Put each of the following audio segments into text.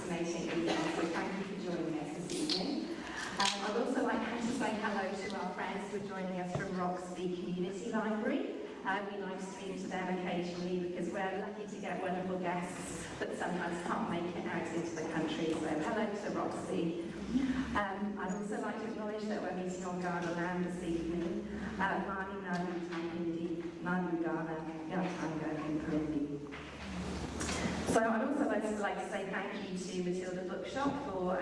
fascinating evening, so thank you for joining us this evening. I'd also like to say hello to our friends who are joining us from Roxby Community Library. We live stream to them occasionally because we're lucky to get wonderful guests that sometimes can't make it out into the country, so hello to Roxby. I'd also like to acknowledge that we're meeting on Ghana land this evening. Mani Nadu Tankindi, Nadu Ghana, Yatanga and Karindi. So I'd also like to say thank you to Matilda Bookshop for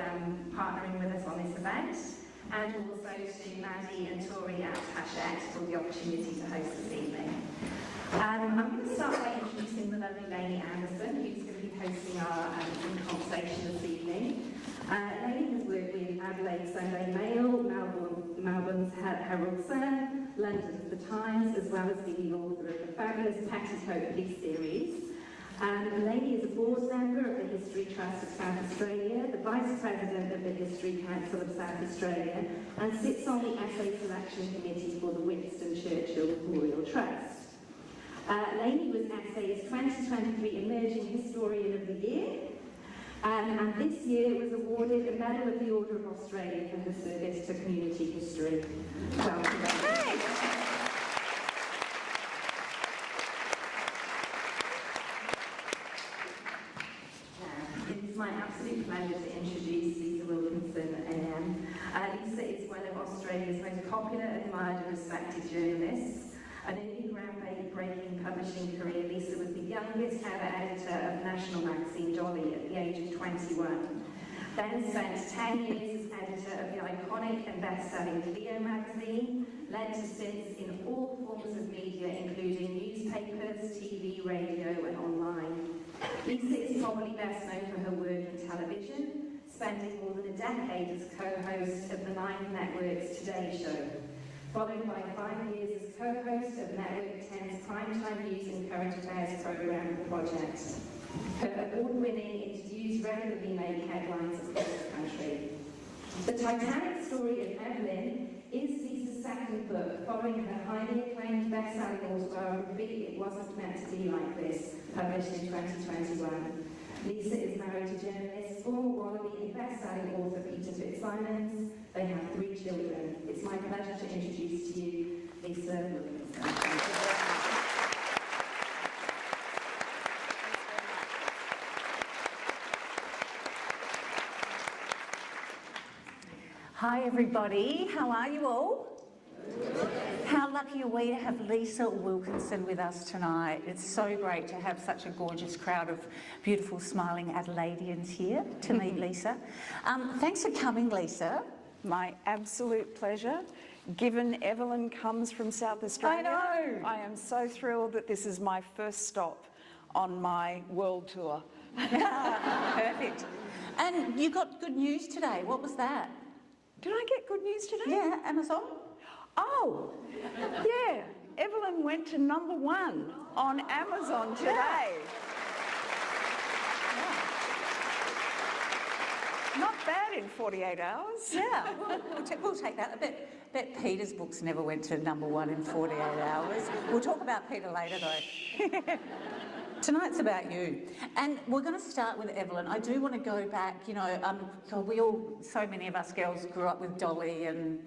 partnering with us on this event, and also to Mandy and Tori at Hachette for the opportunity to host this evening. I'm going to start by introducing the lovely Lainey Anderson, who's going to be hosting our conversation this evening. Lainey has worked with Adelaide Sunday Mail, Melbourne's Herald Sun, London's The Times, as well as being the author of the fabulous Petticoat Police series. Lainey is a board member of the History Trust of South Australia, the Vice President of the History Council of South Australia, and sits on the Essay Selection Committee for the Winston Churchill Memorial Trust. Lainey was Essay's 2023 Emerging Historian of the Year, and this year was awarded a Medal of the Order of Australia for her service to community history. Welcome, Lainey. It's my absolute pleasure to introduce Lisa Wilkinson AM. Lisa is one of Australia's most popular, admired and respected journalists. And in her groundbreaking publishing career, Lisa was the youngest ever editor of national magazine Dolly at the age of 21. Then spent 10 years as editor of the iconic and best-selling Leo magazine, led to stints in all forms of media, including newspapers, TV, radio and online. Lisa is probably best known for her work in television, spending more than a decade as co-host of the Nine Network's Today Show, followed by 5 years as co-host of Network 10's primetime news and current affairs programme, The Project. Her award-winning interviews regularly make headlines across the country. The Titanic Story of Evelyn is Lisa's second book, following her highly acclaimed best-selling autobiography, It Wasn't Meant to Be Like This, published in 2021. Lisa is married to journalist, former Wallaby and best-selling author Peter Fitzsimons. They have 3 children. It's my pleasure to introduce to you Lisa Wilkinson. Hi everybody, how are you all? How lucky are we to have Lisa Wilkinson with us tonight. It's so great to have such a gorgeous crowd of beautiful smiling Adelaideans here to meet Lisa. Thanks for coming, Lisa. My absolute pleasure. Given Evelyn comes from South Australia, I know. I am so thrilled that this is my first stop on my world tour. Perfect. And you got good news today. What was that? Did I get good news today? Yeah, Amazon. Oh, yeah. Evelyn went to #1 on Amazon today. Yeah. Not bad in 48 hours. Yeah, we'll take that. I bet Peter's books never went to '1 in 48 hours. We'll talk about Peter later though. Tonight's about you. And we're going to start with Evelyn. I do want to go back, you know, so many of us girls grew up with Dolly and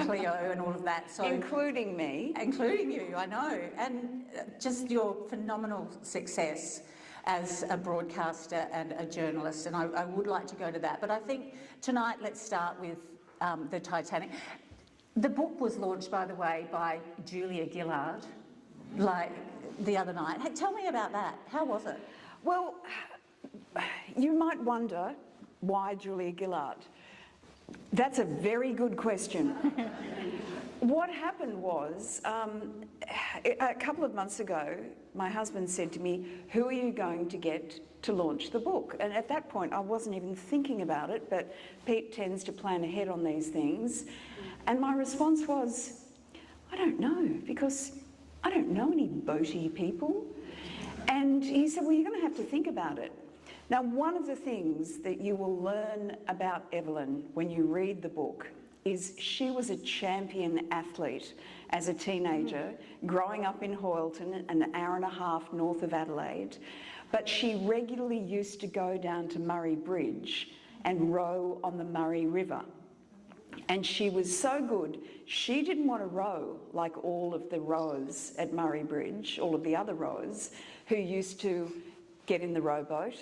Cleo and all of that. So Including me. Including you, I know. And just your phenomenal success as a broadcaster and a journalist. And I would like to go to that. But I think tonight let's start with the Titanic. The book was launched, by the way, by Julia Gillard, the other night. Hey, tell me about that. How was it? Well, you might wonder why Julia Gillard. That's a very good question. What happened was, a couple of months ago, my husband said to me, who are you going to get to launch the book? And at that point, I wasn't even thinking about it, but Pete tends to plan ahead on these things. And my response was, I don't know, because I don't know any boaty people. And he said, well, you're going to have to think about it. Now, one of the things that you will learn about Evelyn when you read the book is she was a champion athlete as a teenager, growing up in Hoyleton, an hour and a half north of Adelaide. but she regularly used to go down to Murray Bridge and row on the Murray River. And she was so good, she didn't want to row like all of the rowers at Murray Bridge, all of the other rowers, who used to get in the rowboat,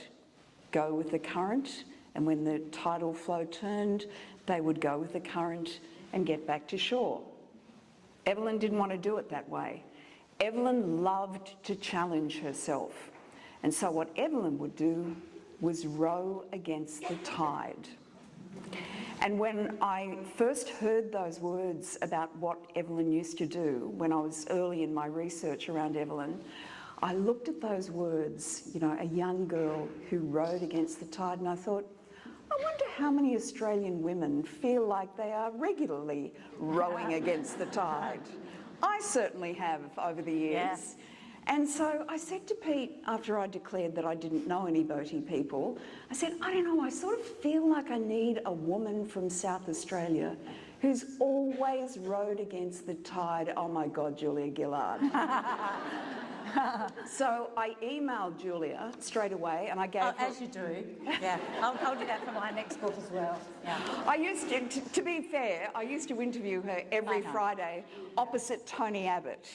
go with the current, and when the tidal flow turned, they would go with the current and get back to shore. Evelyn didn't want to do it that way. Evelyn loved to challenge herself. And so what Evelyn would do was row against the tide. And when I first heard those words about what Evelyn used to do, when I was early in my research around Evelyn, I looked at those words, you know, a young girl who rowed against the tide, and I thought, I wonder how many Australian women feel like they are regularly rowing against the tide. I certainly have over the years. Yeah. And so I said to Pete, after I declared that I didn't know any boaty people, I said, I don't know, I sort of feel like I need a woman from South Australia who's always rowed against the tide. Oh my God, Julia Gillard. So I emailed Julia straight away and I gave her... As you do, yeah. I'll do that for my next book as well. Yeah. I used to be fair, I used to interview her every Friday opposite Tony Abbott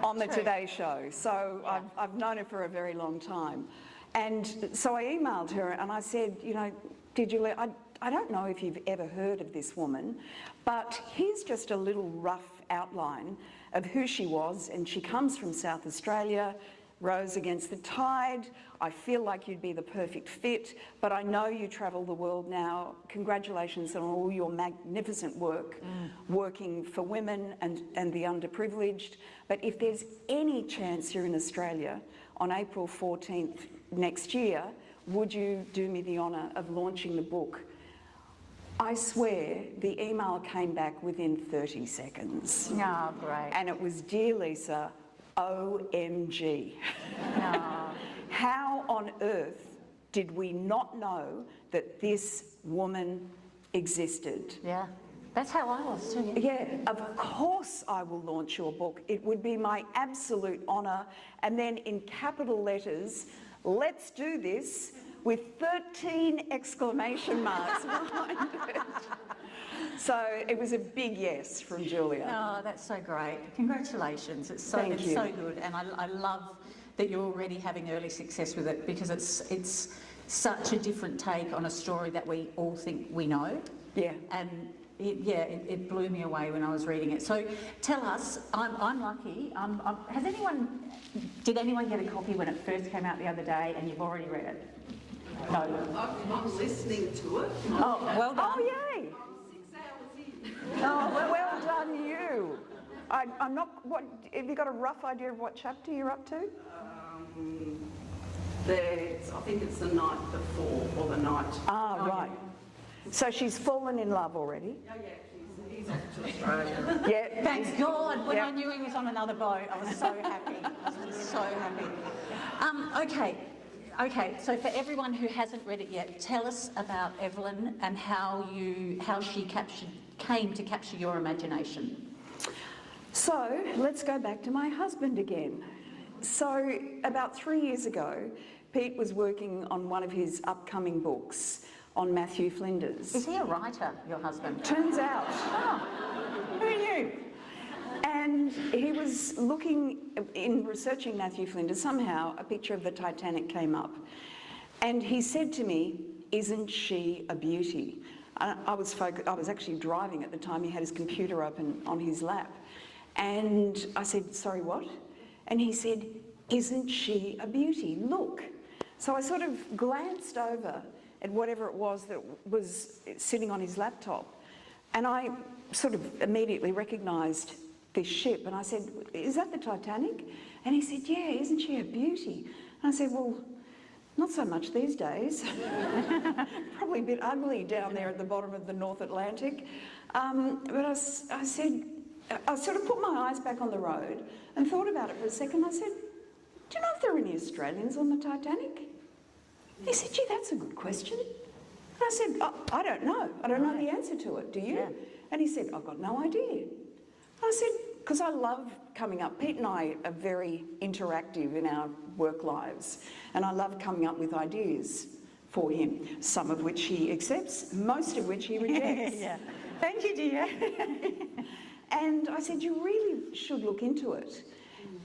on the Today Show. So Yeah. I've known her for a very long time. And so I emailed her and I said, you know, Julia, I don't know if you've ever heard of this woman, but here's just a little rough outline of who she was, and she comes from South Australia, rows against the tide. I feel like you'd be the perfect fit, but I know you travel the world now. Congratulations on all your magnificent work, working for women and the underprivileged. But if there's any chance you're in Australia on April 14th next year, would you do me the honour of launching the book? I swear the email came back within 30 seconds. Oh, great. And it was, dear Lisa, OMG. Oh. How on earth did we not know that this woman existed? Yeah. That's how I was too. Yeah, of course I will launch your book. It would be my absolute honour. And then in capital letters, let's do this, with 13 exclamation marks behind it. So it was a big yes from Julia. Oh, that's so great. Congratulations. It's so Thank you. so good. And I love that you're already having early success with it, because it's such a different take on a story that we all think we know. Yeah. And it blew me away when I was reading it. So tell us, I'm lucky. Did anyone get a copy when it first came out the other day and you've already read it? No. I'm listening to it. Oh, well done. Oh, yay. 6 hours in. Oh, well done you. I'm not, what, have you got a rough idea of what chapter you're up to? I think it's the night before, or the night. Ah, right. So she's fallen in love already? Oh, yeah, he's off to Australia. Yeah. Thank God, when Yeah. I knew he was on another boat, I was so happy. I was so happy. Okay, so for everyone who hasn't read it yet, tell us about Evelyn and how she came to capture your imagination. So let's go back to my husband again. So about 3 years ago, Pete was working on one of his upcoming books on Matthew Flinders. Is he a writer, your husband? Turns out. Oh, who knew? And he was looking, in researching Matthew Flinders, somehow a picture of the Titanic came up. And he said to me, "Isn't she a beauty?" I was actually driving at the time. He had his computer open on his lap. And I said, "Sorry, what?" And he said, "Isn't she a beauty? Look." So I sort of glanced over at whatever it was that was sitting on his laptop. And I sort of immediately recognised this ship. And I said, "Is that the Titanic?" And he said, "Yeah, isn't she a beauty?" And I said, "Well, not so much these days." Probably a bit ugly down there at the bottom of the North Atlantic. But I said, I sort of put my eyes back on the road and thought about it for a second. I said, "Do you know if there are any Australians on the Titanic?" He said, "Gee, that's a good question." And I said, "Oh, I don't know. I don't know the answer to it. Do you?" Yeah. And he said, "I've got no idea." I said, because I love coming up. Pete and I are very interactive in our work lives, and I love coming up with ideas for him, some of which he accepts, most of which he rejects. Yeah. Thank you, dear. And I said, you really should look into it.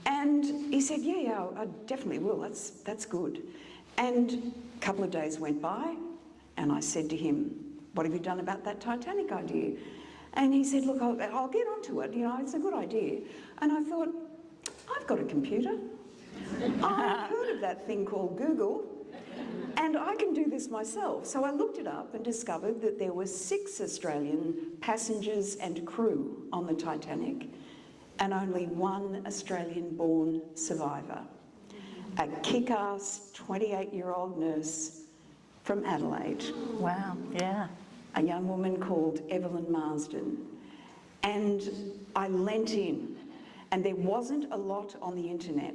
And he said, yeah, I definitely will, that's good. And a couple of days went by, and I said to him, what have you done about that Titanic idea? And he said, look, I'll get onto it, it's a good idea. And I thought, I've got a computer. I've heard of that thing called Google, and I can do this myself. So I looked it up and discovered that there were 6 Australian passengers and crew on the Titanic, and only 1 Australian-born survivor, a kick-ass 28-year-old nurse from Adelaide. Wow, yeah. A young woman called Evelyn Marsden. And I lent in, and there wasn't a lot on the internet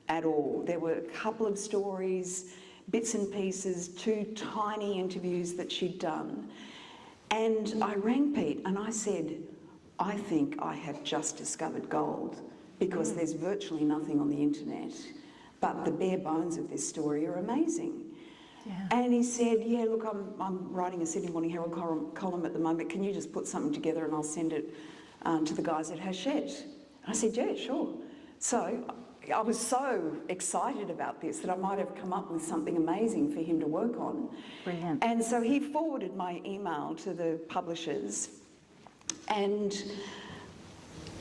at all. There were a couple of stories, bits and pieces, 2 tiny interviews that she'd done. And I rang Pete and I said, I think I have just discovered gold, because there's virtually nothing on the internet, but the bare bones of this story are amazing. Yeah. And he said, yeah, look, I'm writing a Sydney Morning Herald column at the moment. Can you just put something together and I'll send it to the guys at Hachette? And I said, yeah, sure. So I was so excited about this that I might have come up with something amazing for him to work on. Brilliant. And so he forwarded my email to the publishers, and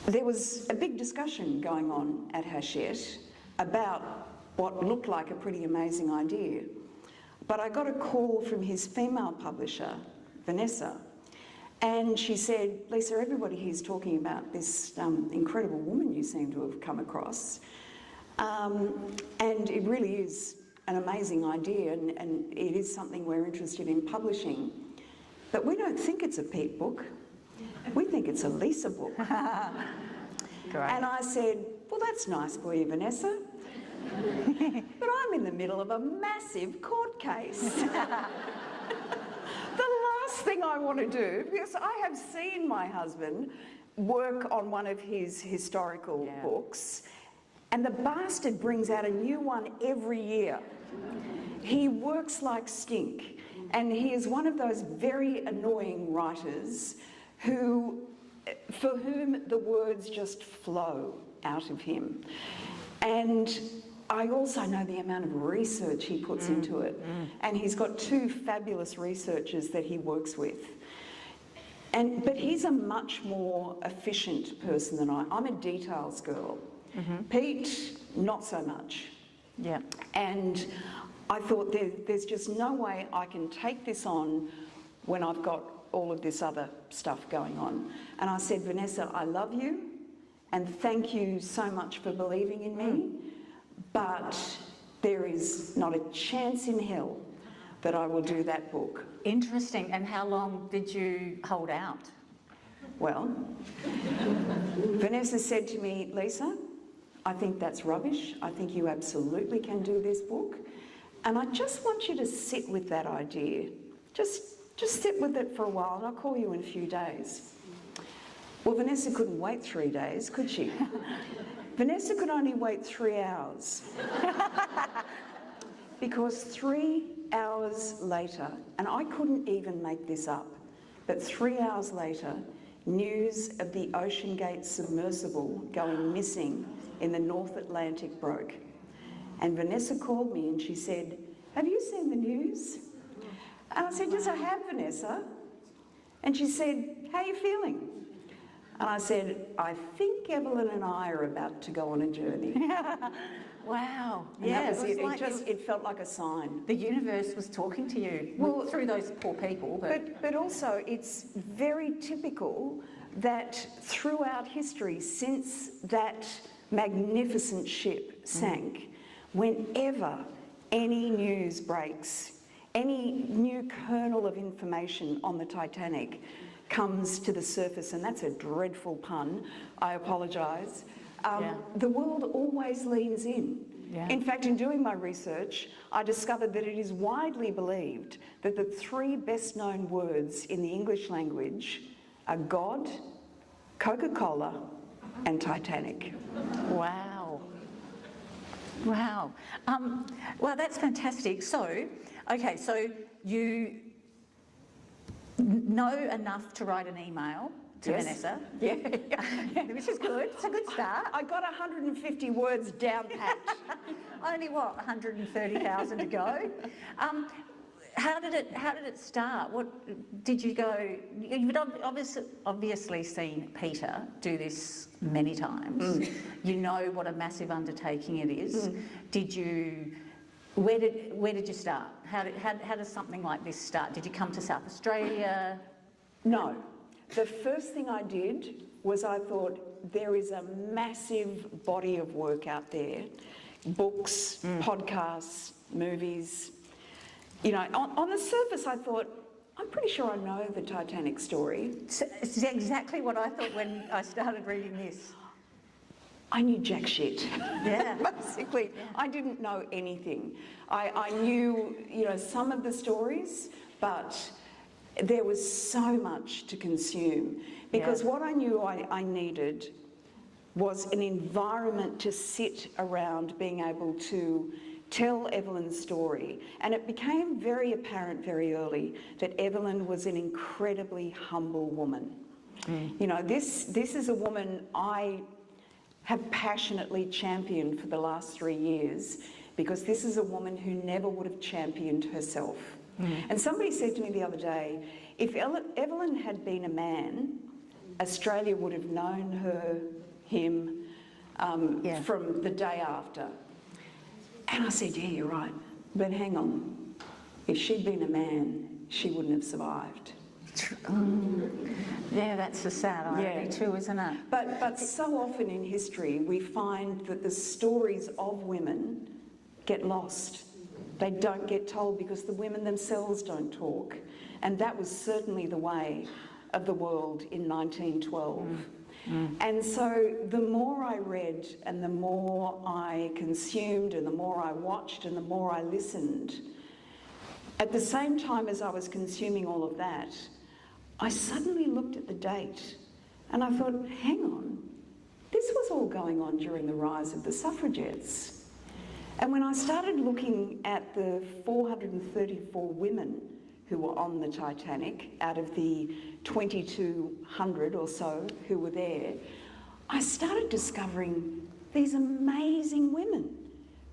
there was a big discussion going on at Hachette about what looked like a pretty amazing idea. But I got a call from his female publisher, Vanessa, and she said, Lisa, everybody here's talking about this incredible woman you seem to have come across. And it really is an amazing idea, and it is something we're interested in publishing. But we don't think it's a Pete book. We think it's a Lisa book. Great. And I said, well, that's nice for you, Vanessa. But I'm in the middle of a massive court case. The last thing I want to do, because I have seen my husband work on one of his historical books, and the bastard brings out a new one every year. He works like stink, and he is one of those very annoying writers for whom the words just flow out of him. And I also know the amount of research he puts into it. And he's got 2 fabulous researchers that he works with. But he's a much more efficient person than I. I'm a details girl. Pete, not so much. Yeah. And I thought there's just no way I can take this on when I've got all of this other stuff going on. And I said, Vanessa, I love you, and thank you so much for believing in me, but there is not a chance in hell that I will do that book. Interesting. And how long did you hold out? Well, Vanessa said to me, Lisa, I think that's rubbish. I think you absolutely can do this book. And I just want you to sit with that idea. Just sit with it for a while, and I'll call you in a few days. Well, Vanessa couldn't wait 3 days, could she? Vanessa could only wait 3 hours. Because 3 hours later, and I couldn't even make this up, but 3 hours later, news of the Ocean Gate submersible going missing in the North Atlantic broke. And Vanessa called me and she said, have you seen the news? And I said, yes, I have, Vanessa. And she said, how are you feeling? And I said, I think Evelyn and I are about to go on a journey. Wow. And Yeah, that was it. It felt like a sign. The universe was talking to you, Well, through those poor people. But also, it's very typical that throughout history, since that magnificent ship sank, whenever any news breaks, any new kernel of information on the Titanic comes to the surface, and that's a dreadful pun, I apologise, the world always leans in. Yeah. In fact, in doing my research, I discovered that it is widely believed that the 3 best known words in the English language are God, Coca-Cola, and Titanic. Wow. Wow. Well, that's fantastic. So, okay, so you know enough to write an email to Yes. Vanessa. Yeah. Which is good. It's a good start. I got 150 words down pat. Only what, 130,000 to go? How did it start? What did you go? You've obviously seen Peter do this many times. You know what a massive undertaking it is. Did you? Where did you start? How does something like this start? Did you come to South Australia? No. The first thing I did was I thought there is a massive body of work out there, books, podcasts, movies. You know, on the surface I thought, I'm pretty sure I know the Titanic story. It's exactly what I thought when I started reading this. I knew jack shit. Yeah. Basically, I didn't know anything. I knew, you know, some of the stories, but there was so much to consume. Because what I knew I needed was an environment to sit around being able to tell Evelyn's story. And it became very apparent very early that Evelyn was an incredibly humble woman. You know, this is a woman I have passionately championed for the last 3 years, because this is a woman who never would have championed herself. And somebody said to me the other day, if Evelyn had been a man, Australia would have known him from the day after. And I said, yeah, you're right. But hang on, if she'd been a man, she wouldn't have survived. Yeah, that's the sad irony too, isn't it? But so often in history, we find that the stories of women get lost. They don't get told because the women themselves don't talk. And that was certainly the way of the world in 1912. And so the more I read and the more I consumed and the more I watched and the more I listened, at the same time as I was consuming all of that, I suddenly looked at the date and I thought, hang on, this was all going on during the rise of the suffragettes. And when I started looking at the 434 women who were on the Titanic out of the 2,200 or so who were there, I started discovering these amazing women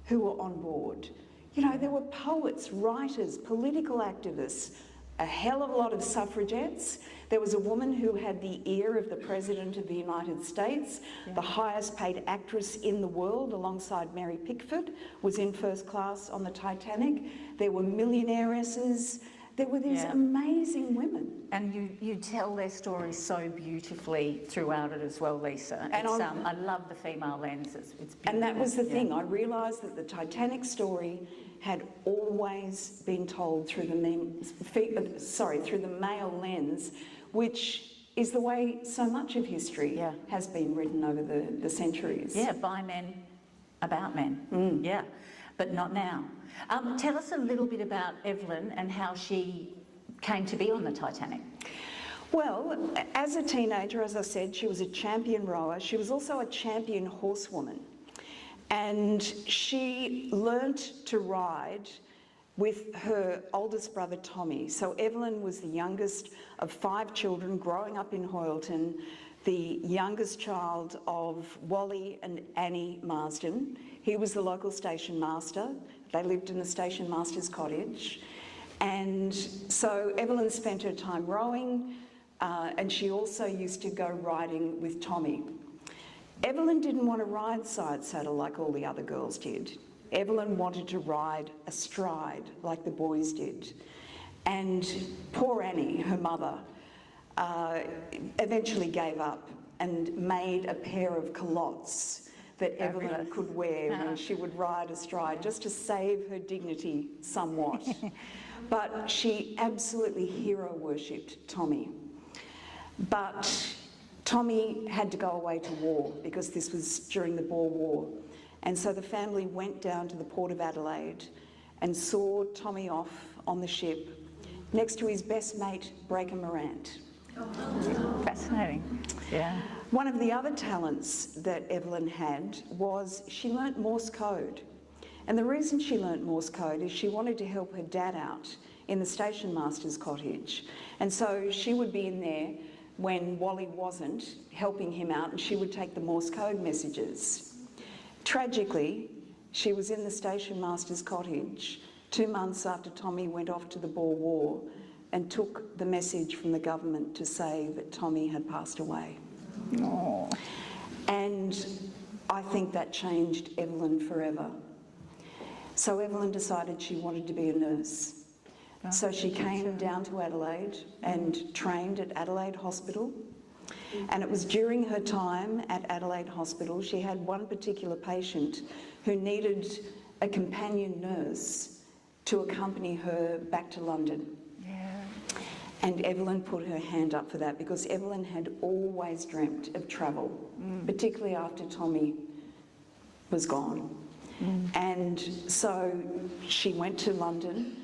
who were on board. You know, there were poets, writers, political activists, a hell of a lot of suffragettes. There was a woman who had the ear of the President of the United States, the highest paid actress in the world alongside Mary Pickford, was in first class on the Titanic. There were millionairesses. There were these amazing women. And you tell their stories so beautifully throughout it as well, Lisa. And I love the female lens. It's beautiful. And that was the thing. I realised that the Titanic story had always been told through the male lens, which is the way so much of history has been written over the centuries. Yeah, by men, about men. Yeah, but not now. Tell us a little bit about Evelyn and how she came to be on the Titanic. Well, as a teenager, as I said, she was a champion rower. She was also a champion horsewoman. And she learnt to ride with her oldest brother, Tommy. So Evelyn was the youngest of 5 children growing up in Hoyleton, the youngest child of Wally and Annie Marsden. He was the local station master. They lived in the station master's cottage. And so Evelyn spent her time rowing, and she also used to go riding with Tommy. Evelyn didn't want to ride side saddle like all the other girls did. Evelyn wanted to ride astride like the boys did. And poor Annie, her mother, eventually gave up and made a pair of culottes that Evelyn could wear when she would ride astride, just to save her dignity somewhat. But she absolutely hero worshipped Tommy. But Tommy had to go away to war because this was during the Boer War. And so the family went down to the port of Adelaide and saw Tommy off on the ship next to his best mate, Breaker Morant. Fascinating. Yeah. One of the other talents that Evelyn had was she learnt Morse code. And the reason she learnt Morse code is she wanted to help her dad out in the station master's cottage. And so she would be in there when Wally wasn't, helping him out, and she would take the Morse code messages. Tragically, she was in the station master's cottage 2 months after Tommy went off to the Boer War and took the message from the government to say that Tommy had passed away. Oh. And I think that changed Evelyn forever. So Evelyn decided she wanted to be a nurse. So she came down to Adelaide and trained at Adelaide Hospital. And it was during her time at Adelaide Hospital, she had one particular patient who needed a companion nurse to accompany her back to London. Yeah. And Evelyn put her hand up for that because Evelyn had always dreamt of travel, particularly after Tommy was gone. And so she went to London,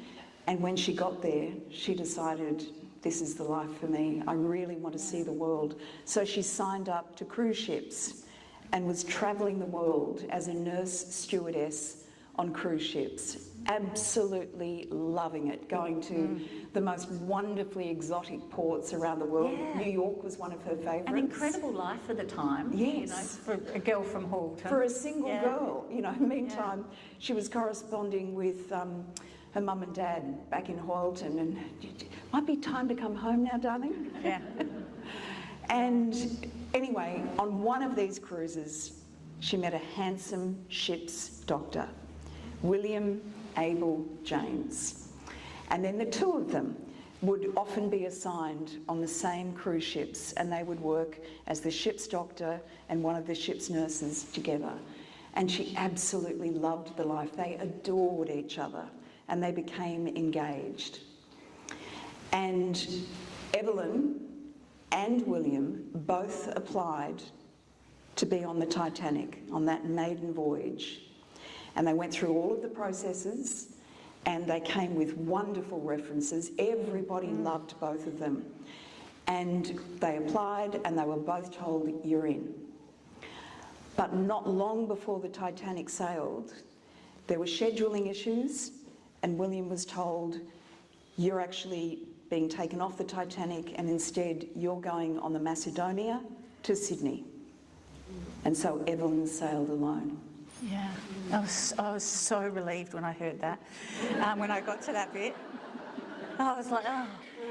and when she got there, she decided, this is the life for me. I really want to see the world. So she signed up to cruise ships and was travelling the world as a nurse stewardess on cruise ships, absolutely loving it, going to the most wonderfully exotic ports around the world. Yeah. New York was one of her favourites. An incredible life for the time. Yes. You know, for a girl from Halton. For a single Yeah. girl, you know. Meantime, she was corresponding with her mum and dad back in Hoylton, and might be time to come home now, darling. Yeah. And anyway, on one of these cruises, she met a handsome ship's doctor, William Abel James. And then the two of them would often be assigned on the same cruise ships, and they would work as the ship's doctor and one of the ship's nurses together. And she absolutely loved the life. They adored each other, and they became engaged. And Evelyn and William both applied to be on the Titanic on that maiden voyage. And they went through all of the processes, and they came with wonderful references. Everybody loved both of them. And they applied, and they were both told, you're in. But not long before the Titanic sailed, there were scheduling issues, and William was told, you're actually being taken off the Titanic, and instead you're going on the Macedonia to Sydney. And so Evelyn sailed alone. Yeah. I was so relieved when I heard that, when I got to that bit. I was like, oh.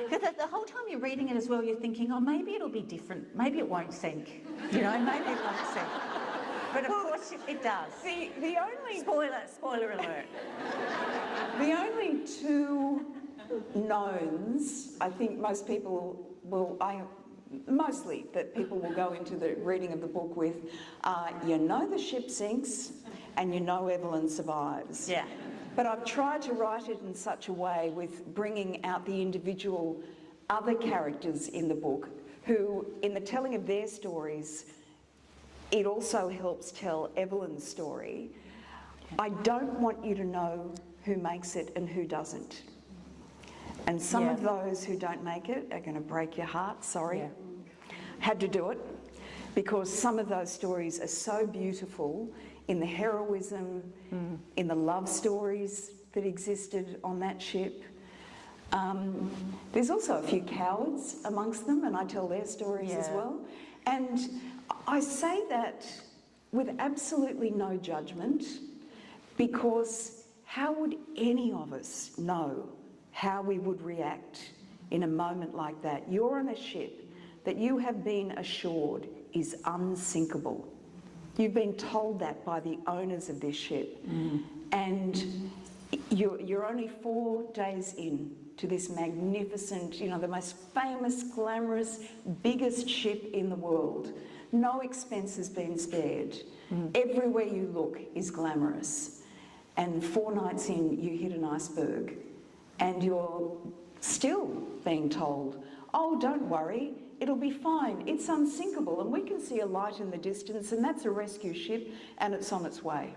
Because the whole time you're reading it as well, you're thinking, oh, maybe it'll be different. Maybe it won't sink. You know, maybe it won't sink. But of course it does. The only... Spoiler alert. The only two knowns, I think most people will... mostly that people will go into the reading of the book with, you know the ship sinks and you know Evelyn survives. Yeah. But I've tried to write it in such a way with bringing out the individual other characters in the book who, in the telling of their stories, it also helps tell Evelyn's story. I don't want you to know who makes it and who doesn't. And some of those who don't make it are going to break your heart, sorry. Yeah. Had to do it, because some of those stories are so beautiful in the heroism, in the love stories that existed on that ship. There's also a few cowards amongst them, and I tell their stories as well. And I say that with absolutely no judgment, because how would any of us know how we would react in a moment like that? You're on a ship that you have been assured is unsinkable. You've been told that by the owners of this ship. And you're only 4 days in to this magnificent, you know, the most famous, glamorous, biggest ship in the world. No expense has been spared. Everywhere you look is glamorous. And 4 nights in, you hit an iceberg. And you're still being told, oh, don't worry, it'll be fine. It's unsinkable, and we can see a light in the distance, and that's a rescue ship, and it's on its way.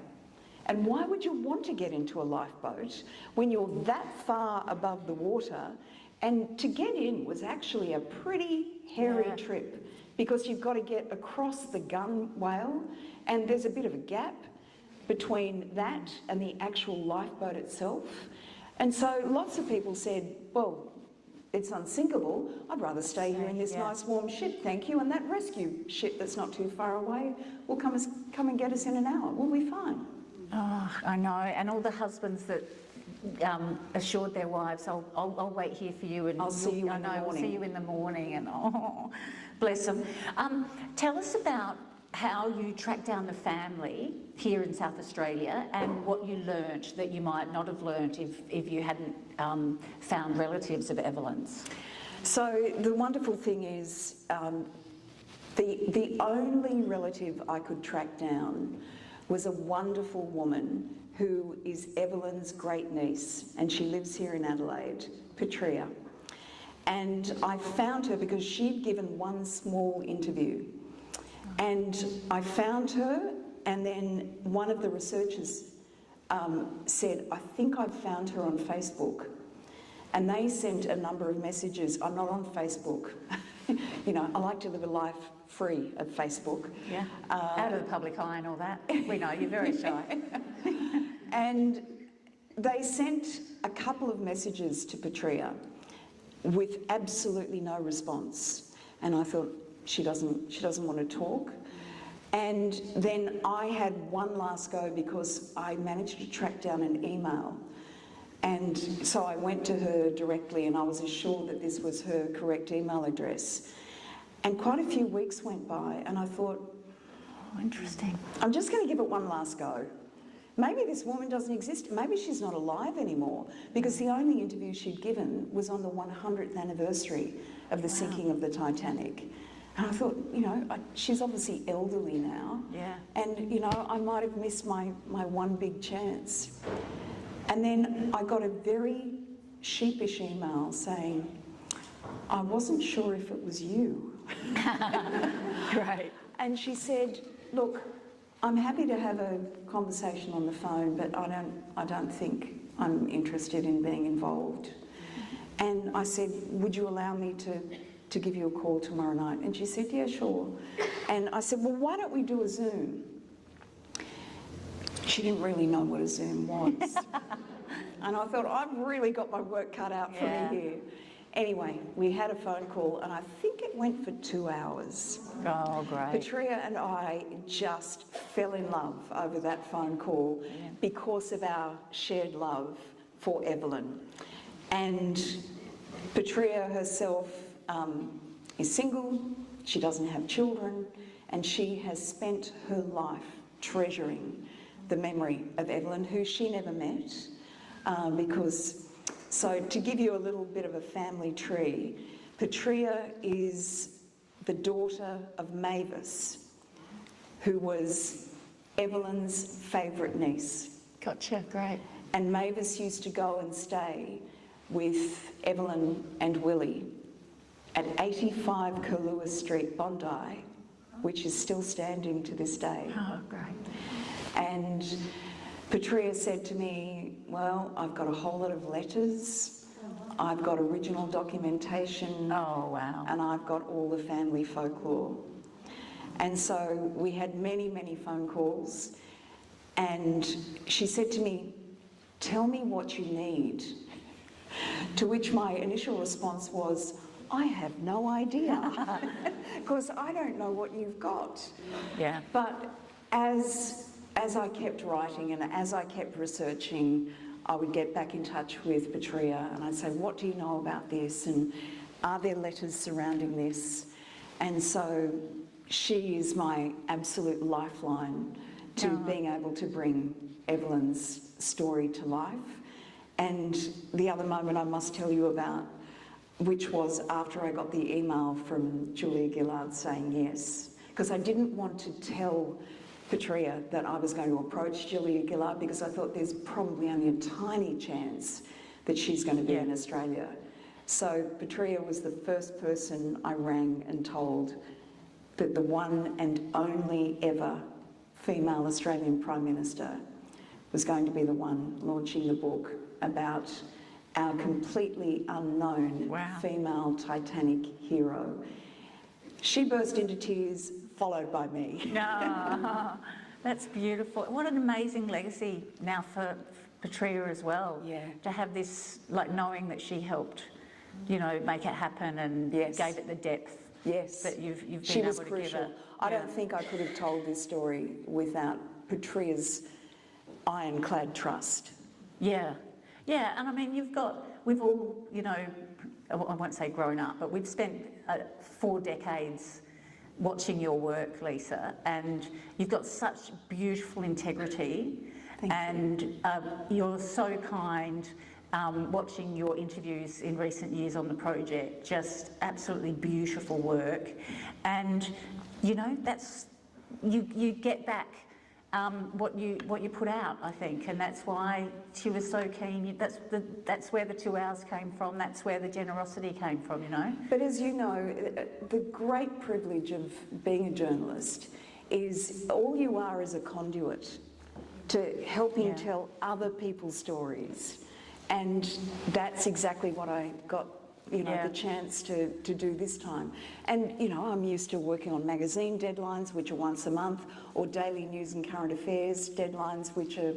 And why would you want to get into a lifeboat when you're that far above the water And to get in was actually a pretty hairy trip, because you've got to get across the gunwale, and there's a bit of a gap between that and the actual lifeboat itself. And so lots of people said, well, it's unsinkable. I'd rather stay here in this nice warm ship, thank you. And that rescue ship that's not too far away will come and get us in an hour. We'll be fine. Oh, I know. And all the husbands that assured their wives, I'll wait here for you, and I'll see you in the morning. We'll see you in the morning, and oh, bless them. Tell us about how you tracked down the family here in South Australia, and what you learnt that you might not have learnt if you hadn't found relatives of Evelyn's. So the wonderful thing is, the only relative I could track down was a wonderful woman who is Evelyn's great niece, and she lives here in Adelaide, Patria. And I found her because she'd given one small interview. And I found her, and then one of the researchers said, I think I've found her on Facebook. And they sent a number of messages. I'm not on Facebook. You know, I like to live a life free of Facebook. Yeah, out of the public eye and all that. We know, you're very shy. And they sent a couple of messages to Patria with absolutely no response. And I thought, she doesn't want to talk. And then I had one last go, because I managed to track down an email. And so I went to her directly, and I was assured that this was her correct email address. And quite a few weeks went by, and I thought, oh, interesting. I'm just going to give it one last go. Maybe this woman doesn't exist. Maybe she's not alive anymore, because the only interview she'd given was on the 100th anniversary of the sinking of the Titanic. And I thought, you know, she's obviously elderly now. Yeah. And, you know, I might have missed my one big chance. And then I got a very sheepish email saying, I wasn't sure if it was you. Great. And she said, look, I'm happy to have a conversation on the phone, but I don't think I'm interested in being involved. And I said, would you allow me to give you a call tomorrow night? And she said, yeah, sure. And I said, well, why don't we do a Zoom? She didn't really know what a Zoom was. And I thought, I've really got my work cut out for me here. Anyway, we had a phone call, and I think it went for 2 hours. Oh, great. Patria and I just fell in love over that phone call because of our shared love for Evelyn. And Patria herself is single, she doesn't have children, and she has spent her life treasuring the memory of Evelyn, who she never met, so to give you a little bit of a family tree, Patria is the daughter of Mavis, who was Evelyn's favourite niece. Gotcha, great. And Mavis used to go and stay with Evelyn and Willie at 85 Kahlua Street, Bondi, which is still standing to this day. Oh, great. And Patria said to me, well, I've got a whole lot of letters, I've got original documentation, Oh, wow. and I've got all the family folklore. And so we had many, many phone calls, and she said to me, tell me what you need. To which my initial response was, I have no idea, because I don't know what you've got. Yeah. But as I kept writing and as I kept researching, I would get back in touch with Patria and I'd say, what do you know about this? And are there letters surrounding this? And so she is my absolute lifeline to being able to bring Evelyn's story to life. And the other moment I must tell you about, which was after I got the email from Julia Gillard saying yes, because I didn't want to tell Patria that I was going to approach Julia Gillard, because I thought there's probably only a tiny chance that she's going to be in Australia. So Patria was the first person I rang and told that the one and only ever female Australian Prime Minister was going to be the one launching the book about our completely unknown Wow. female Titanic hero. She burst into tears, followed by me. No, that's beautiful. What an amazing legacy now for Petrea as well. Yeah. To have this, like knowing that she helped, you know, make it happen and Yes. gave it the depth Yes, that you've been she able was to give crucial. it. I Yeah. don't think I could have told this story without Petrea's ironclad trust. Yeah, yeah, and I mean, we've all, you know, I won't say grown up, but we've spent 4 decades watching your work, Lisa, and you've got such beautiful integrity. Thank you. And you're so kind. Watching your interviews in recent years on the project, just absolutely beautiful work, and you know that's you get back what you put out, I think, and that's why she was so keen. That's where the 2 hours came from. That's where the generosity came from, you know. But as you know, the great privilege of being a journalist is all you are is a conduit to helping Yeah. tell other people's stories. And that's exactly what I got, you know, Yeah. the chance to do this time. And, you know, I'm used to working on magazine deadlines, which are once a month, or daily news and current affairs deadlines, which are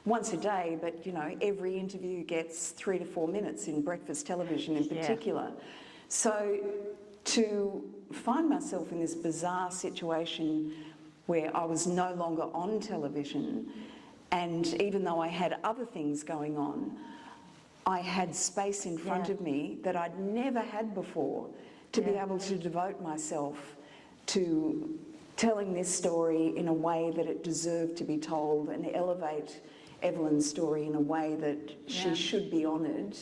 once a day, but, you know, every interview gets 3 to 4 minutes in breakfast television in particular. Yeah. So to find myself in this bizarre situation where I was no longer on television, and even though I had other things going on, I had space in front Yeah. of me that I'd never had before to be Yeah. able to devote myself to telling this story in a way that it deserved to be told and elevate Evelyn's story in a way that she Yeah. should be honoured.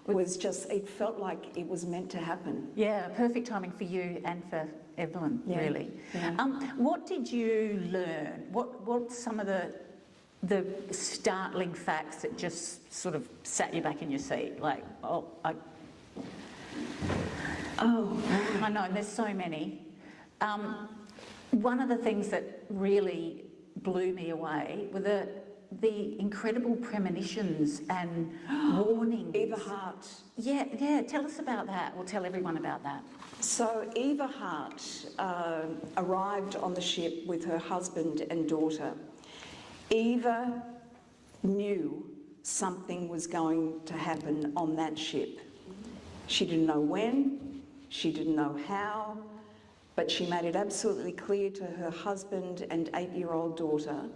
Was just, it felt like it was meant to happen. Yeah, perfect timing for you and for Evelyn, Yeah. really. Yeah. What did you learn? What's some of the startling facts that just sort of sat you back in your seat? Like, I know, and there's so many. One of the things that really blew me away were the incredible premonitions and warnings. Eva Hart. Yeah, tell us about that. We'll tell everyone about that. So Eva Hart arrived on the ship with her husband and daughter. Eva knew something was going to happen on that ship. She didn't know when, she didn't know how, but she made it absolutely clear to her husband and 8-year-old daughter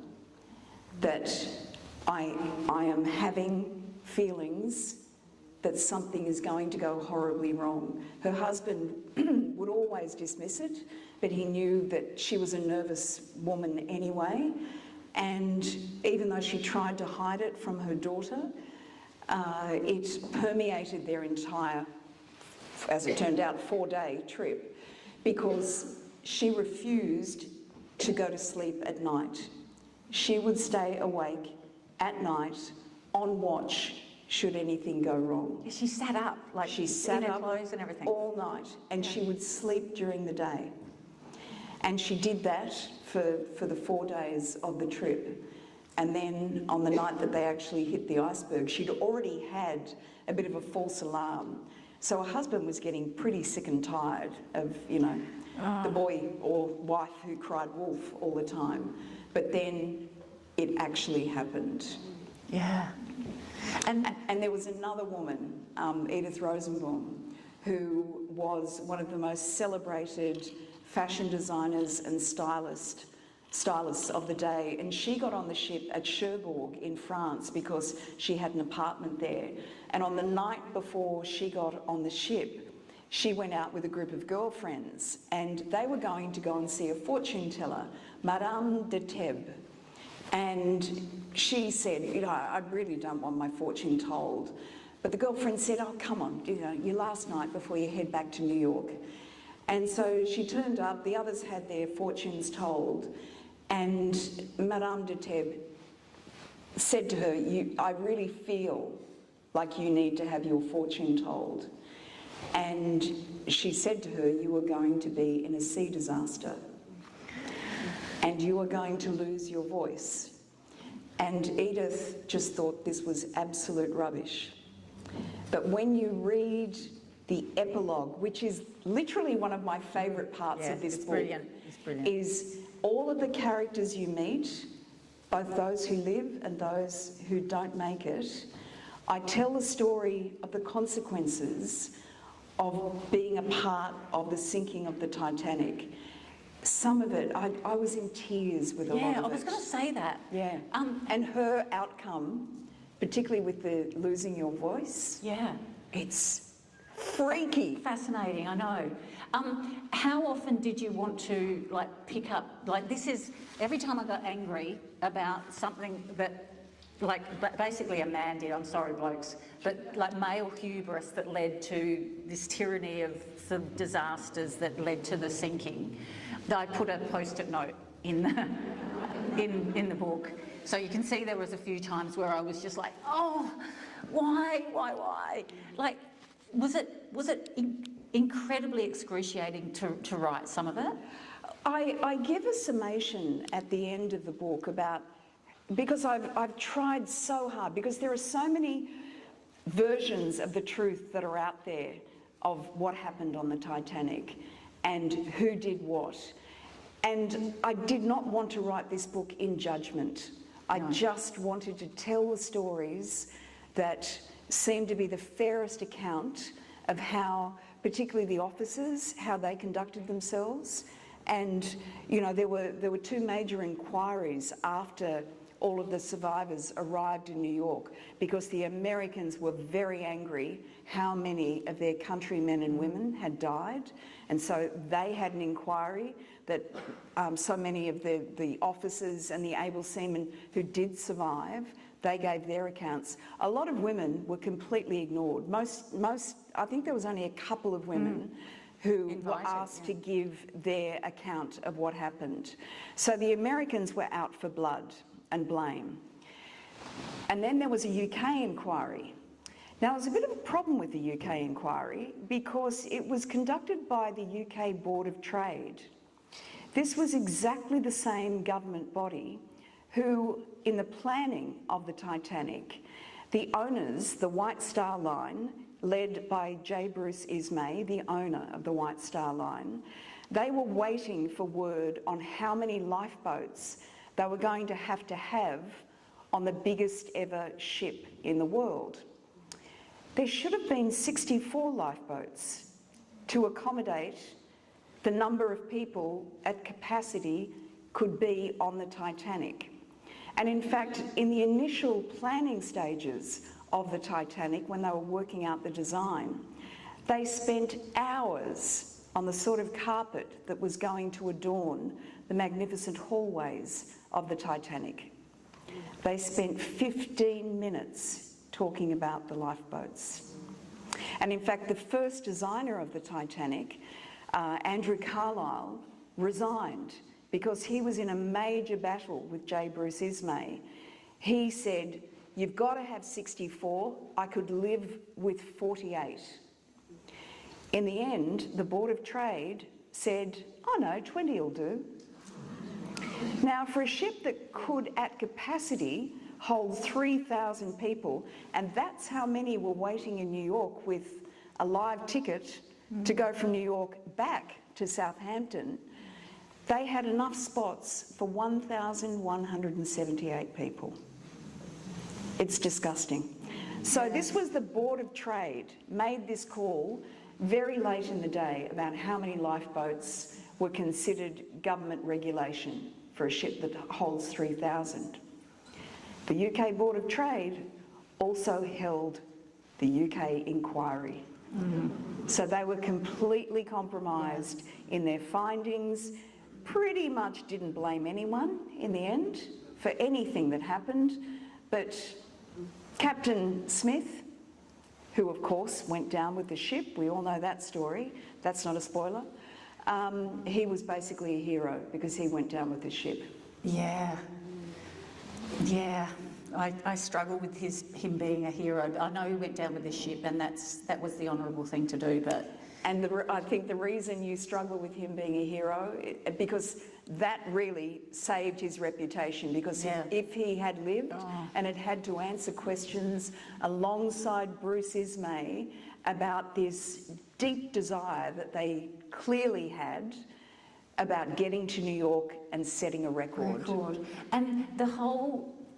that I am having feelings that something is going to go horribly wrong. Her husband would always dismiss it, but he knew that she was a nervous woman anyway. And even though she tried to hide it from her daughter, it permeated their entire, as it turned out, 4-day trip, because she refused to go to sleep at night. She would stay awake at night on watch should anything go wrong. She sat up, like She sat in her up clothes and everything. all night, and she would sleep during the day. And she did that for the 4 days of the trip. And then on the night that they actually hit the iceberg, she'd already had a bit of a false alarm. So her husband was getting pretty sick and tired of, you know, the boy or wife who cried wolf all the time. But then it actually happened. Yeah. And there was another woman, Edith Rosenbaum, who was one of the most celebrated fashion designers and stylists of the day. And she got on the ship at Cherbourg in France because she had an apartment there. And on the night before she got on the ship, she went out with a group of girlfriends, and they were going to go and see a fortune teller, Madame de Thèbes. And she said, you know, I really don't want my fortune told. But the girlfriend said, oh, come on, you know, your last night before you head back to New York. And so she turned up, the others had their fortunes told, and Madame de Thèbes said to her, I really feel like you need to have your fortune told. And she said to her, you are going to be in a sea disaster, and you are going to lose your voice. And Edith just thought this was absolute rubbish. But when you read the epilogue, which is literally one of my favourite parts of this book, brilliant. It's brilliant. is all of the characters you meet, both those who live and those who don't make it. I tell the story of the consequences of being a part of the sinking of the Titanic. Some of it, I was in tears with a lot of it. Yeah, I was going to say that. Yeah. And her outcome, particularly with the losing your voice, Yeah. it's freaky. Fascinating, I know. How often did you want to pick up, this is, every time I got angry about something that, basically a man did, I'm sorry blokes, but male hubris that led to this tyranny of some disasters that led to the sinking, I put a post-it note in the book. So you can see there was a few times where I was just like, oh, why? Was it incredibly excruciating to write some of it? I give a summation at the end of the book about, because I've tried so hard, because there are so many versions of the truth that are out there of what happened on the Titanic and who did what. And I did not want to write this book in judgment. I just wanted to tell the stories that seemed to be the fairest account of how, particularly the officers, how they conducted themselves. And, you know, there were two major inquiries after all of the survivors arrived in New York, because the Americans were very angry how many of their countrymen and women had died. And so they had an inquiry that so many of the officers and the able seamen who did survive, they gave their accounts. A lot of women were completely ignored. Most, I think there was only a couple of women who were asked to give their account of what happened. So the Americans were out for blood and blame. And then there was a UK inquiry. Now, there's a bit of a problem with the UK inquiry because it was conducted by the UK Board of Trade. This was exactly the same government body who, in the planning of the Titanic, the owners, the White Star Line, led by J. Bruce Ismay, the owner of the White Star Line, they were waiting for word on how many lifeboats they were going to have on the biggest ever ship in the world. There should have been 64 lifeboats to accommodate the number of people at capacity could be on the Titanic. And in fact, in the initial planning stages of the Titanic, when they were working out the design, they spent hours on the sort of carpet that was going to adorn the magnificent hallways of the Titanic. They spent 15 minutes talking about the lifeboats. And in fact, the first designer of the Titanic, Andrew Carlisle, resigned because he was in a major battle with J. Bruce Ismay. He said, "You've got to have 64, I could live with 48. In the end, the Board of Trade said, "Oh no, 20 will do." Now, for a ship that could, at capacity, hold 3,000 people, and that's how many were waiting in New York with a live ticket to go from New York back to Southampton, they had enough spots for 1,178 people. It's disgusting. So this was the Board of Trade made this call very late in the day about how many lifeboats were considered government regulation for a ship that holds 3,000. The UK Board of Trade also held the UK inquiry. So they were completely compromised in their findings, pretty much didn't blame anyone in the end for anything that happened, but Captain Smith, who of course went down with the ship, we all know that story, that's not a spoiler, he was basically a hero because he went down with the ship. Yeah. I struggle with him being a hero. I know he went down with the ship, and that was the honourable thing to do. But And I think the reason you struggle with him being a hero, because that really saved his reputation, because if he had lived and had to answer questions alongside Bruce Ismay about this deep desire that they clearly had about getting to New York and setting a record.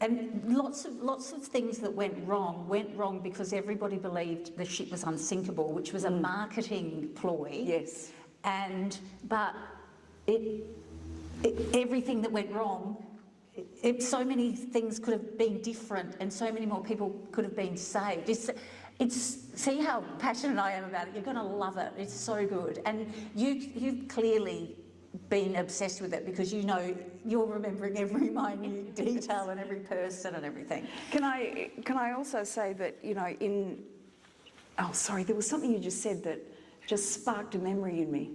And lots of things that went wrong because everybody believed the ship was unsinkable, which was a marketing ploy. Yes. But everything that went wrong, so many things could have been different, and so many more people could have been saved. See how passionate I am about it. You're going to love it. It's so good, and you've clearly been obsessed with it, because you know you're remembering every minute detail and every person and everything. Can I also say that, you know, there was something you just said that just sparked a memory in me.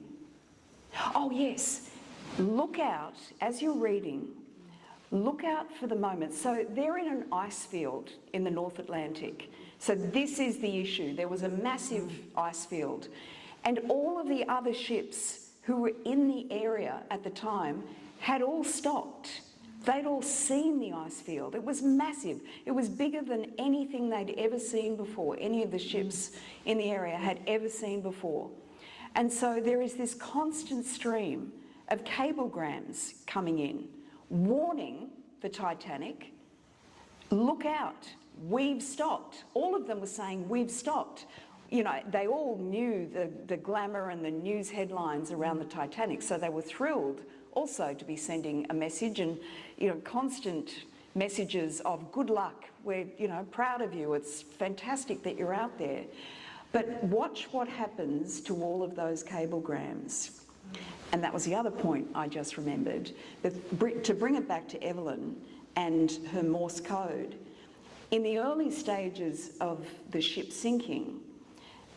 Oh yes, look out as you're reading. Look out for the moment. So they're in an ice field in the North Atlantic. So this is the issue. There was a massive ice field, and all of the other ships who were in the area at the time had all stopped. They'd all seen the ice field. It was massive. It was bigger than anything they'd ever seen before, any of the ships in the area had ever seen before. And so there is this constant stream of cablegrams coming in, warning the Titanic, look out, we've stopped. All of them were saying, we've stopped. You know, they all knew the glamour and the news headlines around the Titanic, so they were thrilled also to be sending a message, and, you know, constant messages of good luck. We're, you know, proud of you. It's fantastic that you're out there. But watch what happens to all of those cablegrams. And that was the other point I just remembered. To bring it back to Evelyn and her Morse code, in the early stages of the ship sinking,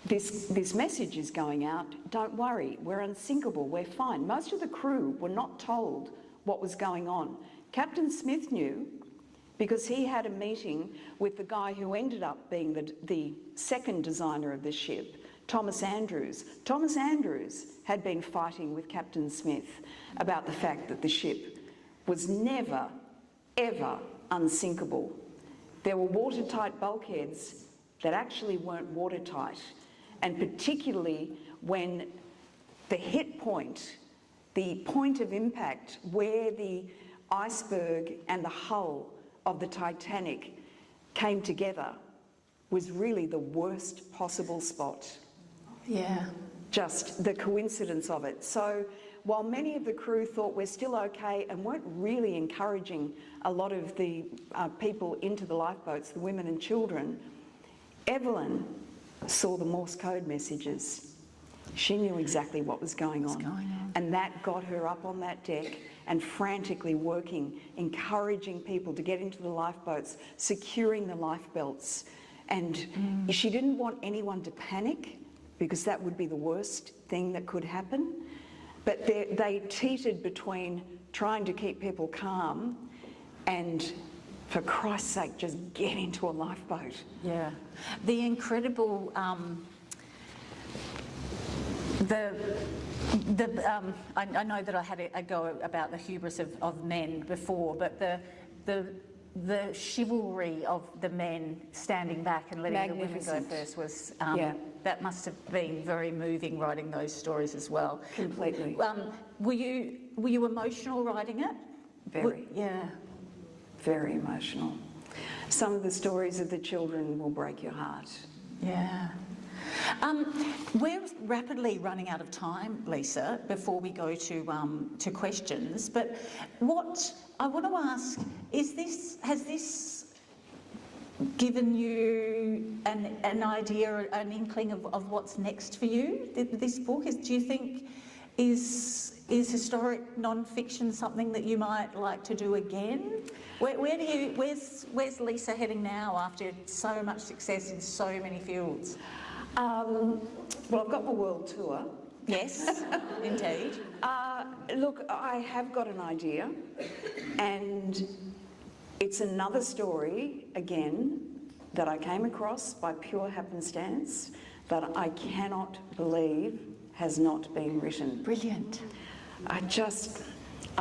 this message is going out, don't worry, we're unsinkable, we're fine. Most of the crew were not told what was going on. Captain Smith knew, because he had a meeting with the guy who ended up being the second designer of the ship, Thomas Andrews. Thomas Andrews had been fighting with Captain Smith about the fact that the ship was never, ever unsinkable. There were watertight bulkheads that actually weren't watertight, and particularly when the hit point, the point of impact where the iceberg and the hull of the Titanic came together, was really the worst possible spot. Yeah. Just the coincidence of it. So while many of the crew thought we're still okay and weren't really encouraging a lot of the people into the lifeboats, the women and children, Evelyn saw the Morse code messages. She knew exactly what was going on. And that got her up on that deck and frantically working, encouraging people to get into the lifeboats, securing the lifebelts. And she didn't want anyone to panic, because that would be the worst thing that could happen. But they teetered between trying to keep people calm and, for Christ's sake, just get into a lifeboat. Yeah. The incredible, I know that I had a go about the hubris of men before, but the chivalry of the men standing back and letting the women go first was, that must have been very moving, writing those stories as well. Completely. Were you emotional writing it? Very. Yeah. Very emotional. Some of the stories of the children will break your heart. Yeah. We're rapidly running out of time, Lisa, before we go to questions. But what I want to ask is has this given you an idea, an inkling of what's next for you? This book do you think is historic non-fiction something that you might like to do again? Where's Lisa heading now after so much success in so many fields? Well, I've got the world tour. Yes, indeed. Look, I have got an idea, and it's another story, again, that I came across by pure happenstance that I cannot believe has not been written. Brilliant. I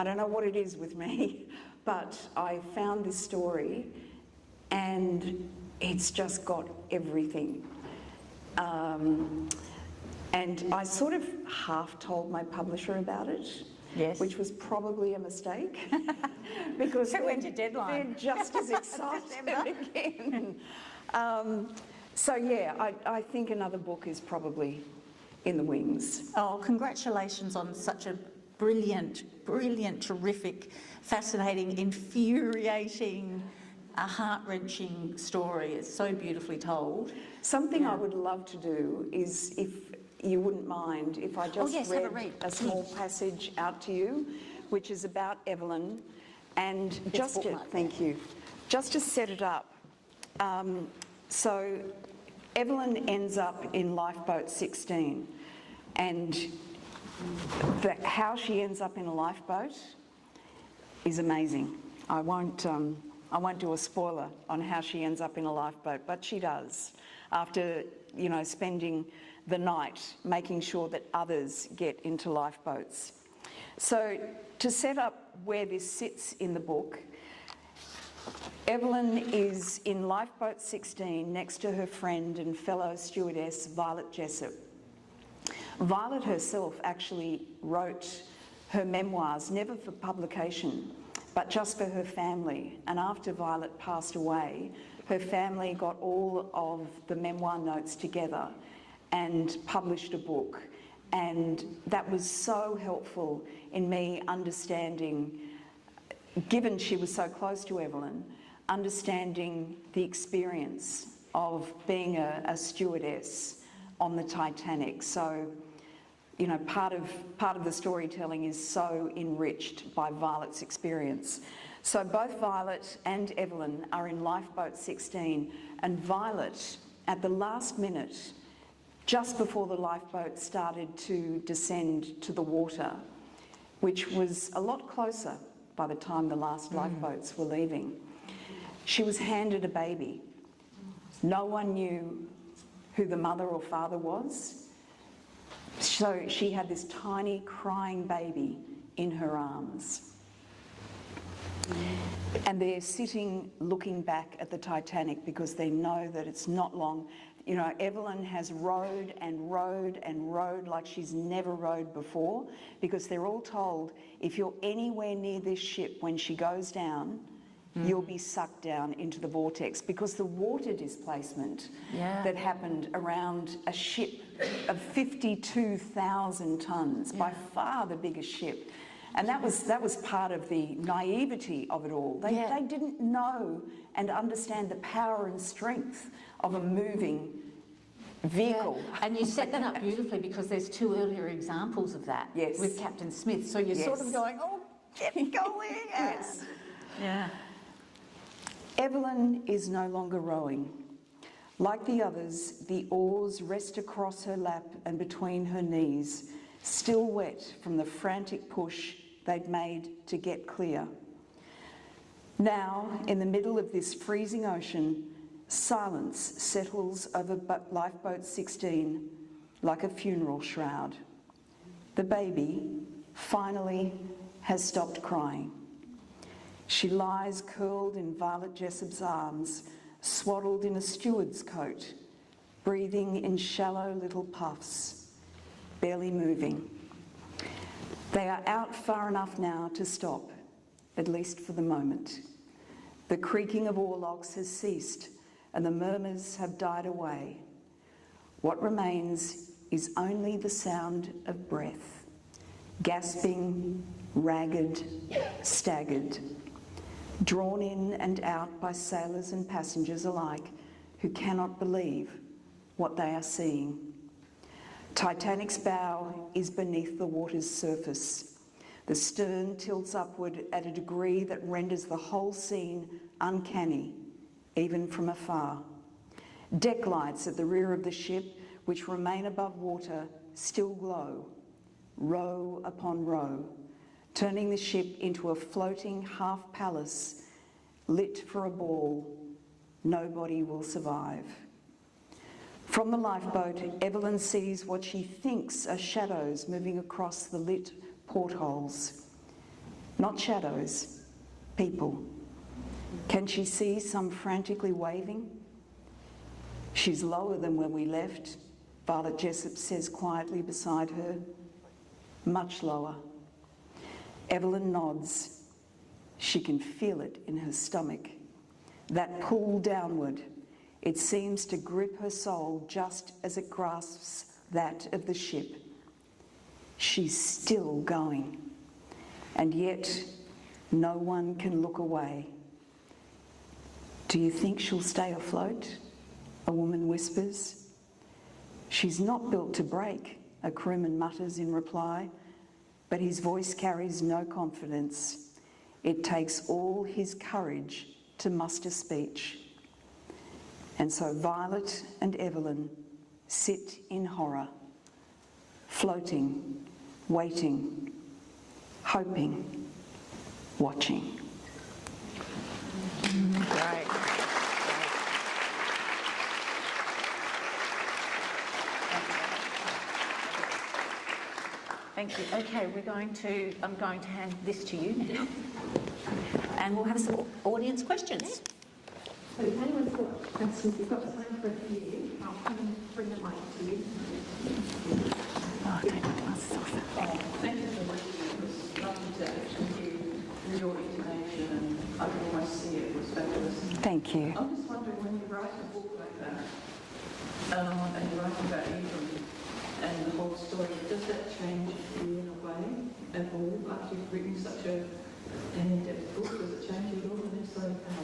don't know what it is with me, but I found this story and it's just got everything. And I sort of half told my publisher about it, Yes. which was probably a mistake because When's your deadline? they're just as excited again. So yeah, I think another book is probably in the wings. Oh, congratulations on such a brilliant, terrific, fascinating, infuriating, a heart-wrenching story. It's so beautifully told. Something I would love to do is, if you wouldn't mind, if I just yes, have a read. a small passage out to you, which is about Evelyn, and just to, thank you, just to set it up. So Evelyn ends up in lifeboat 16, and how she ends up in a lifeboat is amazing. I won't do a spoiler on how she ends up in a lifeboat, but she does, after, you know, spending the night making sure that others get into lifeboats. So to set up where this sits in the book, Evelyn is in lifeboat 16 next to her friend and fellow stewardess Violet Jessup. Violet herself actually wrote her memoirs, never for publication, but just for her family. And after Violet passed away, her family got all of the memoir notes together and published a book. And that was so helpful in me understanding, given she was so close to Evelyn, understanding the experience of being a stewardess on the Titanic. So, you know, part of the storytelling is so enriched by Violet's experience. So both Violet and Evelyn are in lifeboat 16, and Violet, at the last minute, just before the lifeboat started to descend to the water, which was a lot closer by the time the last lifeboats were leaving, she was handed a baby. No one knew who the mother or father was. So she had this tiny crying baby in her arms. And they're sitting looking back at the Titanic because they know that it's not long. You know, Evelyn has rowed and rowed and rowed like she's never rowed before, because they're all told, if you're anywhere near this ship when she goes down, you'll be sucked down into the vortex, because the water displacement that happened around a ship of 52,000 tonnes, by far the biggest ship. And that was part of the naivety of it all. They didn't know and understand the power and strength of a moving vehicle. Yeah. And you set that up beautifully, because there's two earlier examples of that with Captain Smith. So you're sort of going, oh, get going. Yes. Yeah. Evelyn is no longer rowing. Like the others, the oars rest across her lap and between her knees, still wet from the frantic push they'd made to get clear. Now, in the middle of this freezing ocean, silence settles over lifeboat 16 like a funeral shroud. The baby finally has stopped crying. She lies curled in Violet Jessup's arms, swaddled in a steward's coat, breathing in shallow little puffs, barely moving. They are out far enough now to stop, at least for the moment. The creaking of oarlocks has ceased and the murmurs have died away. What remains is only the sound of breath, gasping, ragged, staggered, drawn in and out by sailors and passengers alike who cannot believe what they are seeing. Titanic's bow is beneath the water's surface. The stern tilts upward at a degree that renders the whole scene uncanny, even from afar. Deck lights at the rear of the ship, which remain above water, still glow, row upon row, turning the ship into a floating half-palace, lit for a ball. Nobody will survive. From the lifeboat, Evelyn sees what she thinks are shadows moving across the lit portholes. Not shadows, people. Can she see some frantically waving? She's lower than when we left, Violet Jessup says quietly beside her. Much lower. Evelyn nods. She can feel it in her stomach. That pull downward, it seems to grip her soul just as it grasps that of the ship. She's still going, and yet no one can look away. Do you think she'll stay afloat? A woman whispers. She's not built to break, a crewman mutters in reply, but his voice carries no confidence. It takes all his courage to muster speech. And so Violet and Evelyn sit in horror, floating, waiting, hoping, watching. Great. Thank you. Okay, I'm going to hand this to you now. And we'll have some audience questions. So if anyone's got questions, we've got time for a few. I'll come and bring the mic to you. Oh, okay, glasses off. Thank you for reading. It was lovely to actually hear your explanation, and I can almost see it was fabulous. Thank you. I'm just wondering, when you write a book like that, and you write about Evelyn and the whole story, does that change you in a way at all? After you've written such an in-depth book, does it change you at all? And if so, how?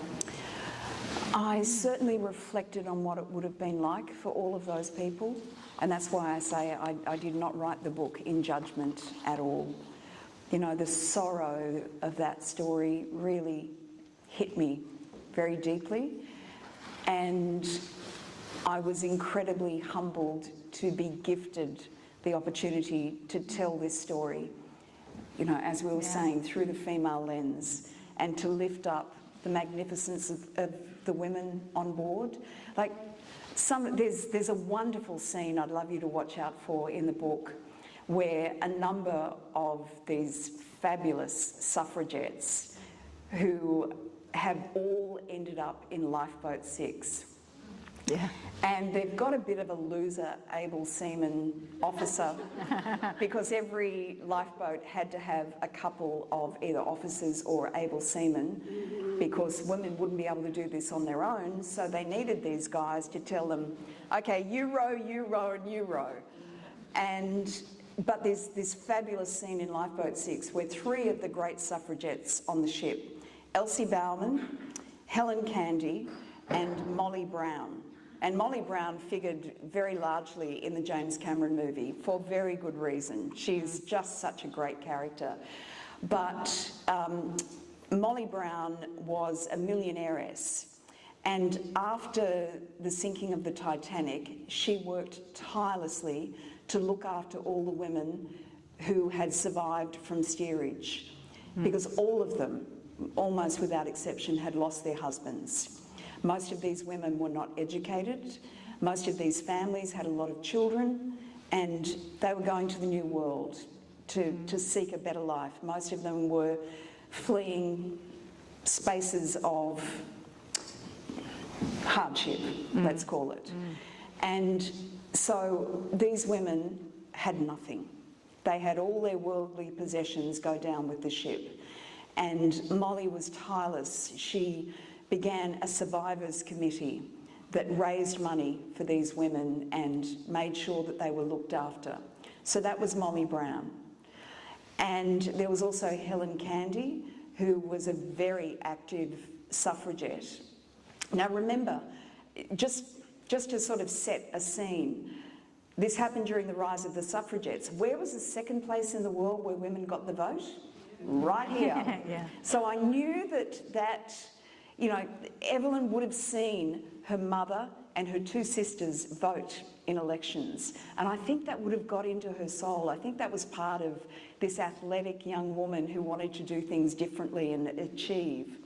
I certainly reflected on what it would have been like for all of those people, and that's why I say I did not write the book in judgment at all. You know, the sorrow of that story really hit me very deeply, and I was incredibly humbled to be gifted the opportunity to tell this story, you know, as we were saying, through the female lens, and to lift up the magnificence of the women on board. Like, there's a wonderful scene I'd love you to watch out for in the book, where a number of these fabulous suffragettes who have all ended up in Lifeboat 6. Yeah. And they've got a bit of a loser able seaman officer because every lifeboat had to have a couple of either officers or able seamen because women wouldn't be able to do this on their own, so they needed these guys to tell them, okay, you row, and you row. But there's this fabulous scene in Lifeboat 6 where three of the great suffragettes on the ship, Elsie Bowman, Helen Candy and Molly Brown. And Molly Brown figured very largely in the James Cameron movie for very good reason. She's just such a great character. But Molly Brown was a millionairess. And after the sinking of the Titanic, she worked tirelessly to look after all the women who had survived from steerage, because all of them, almost without exception, had lost their husbands. Most of these women were not educated. Most of these families had a lot of children, and they were going to the new world to seek a better life. Most of them were fleeing spaces of hardship, let's call it. And so these women had nothing. They had all their worldly possessions go down with the ship. And Molly was tireless. She began a survivors committee that raised money for these women and made sure that they were looked after. So that was Molly Brown. And there was also Helen Candy, who was a very active suffragette. Now remember, just to sort of set a scene, this happened during the rise of the suffragettes. Where was the second place in the world where women got the vote? Right here. Yeah. So I knew that, you know, Evelyn would have seen her mother and her two sisters vote in elections. And I think that would have got into her soul. I think that was part of this athletic young woman who wanted to do things differently and achieve.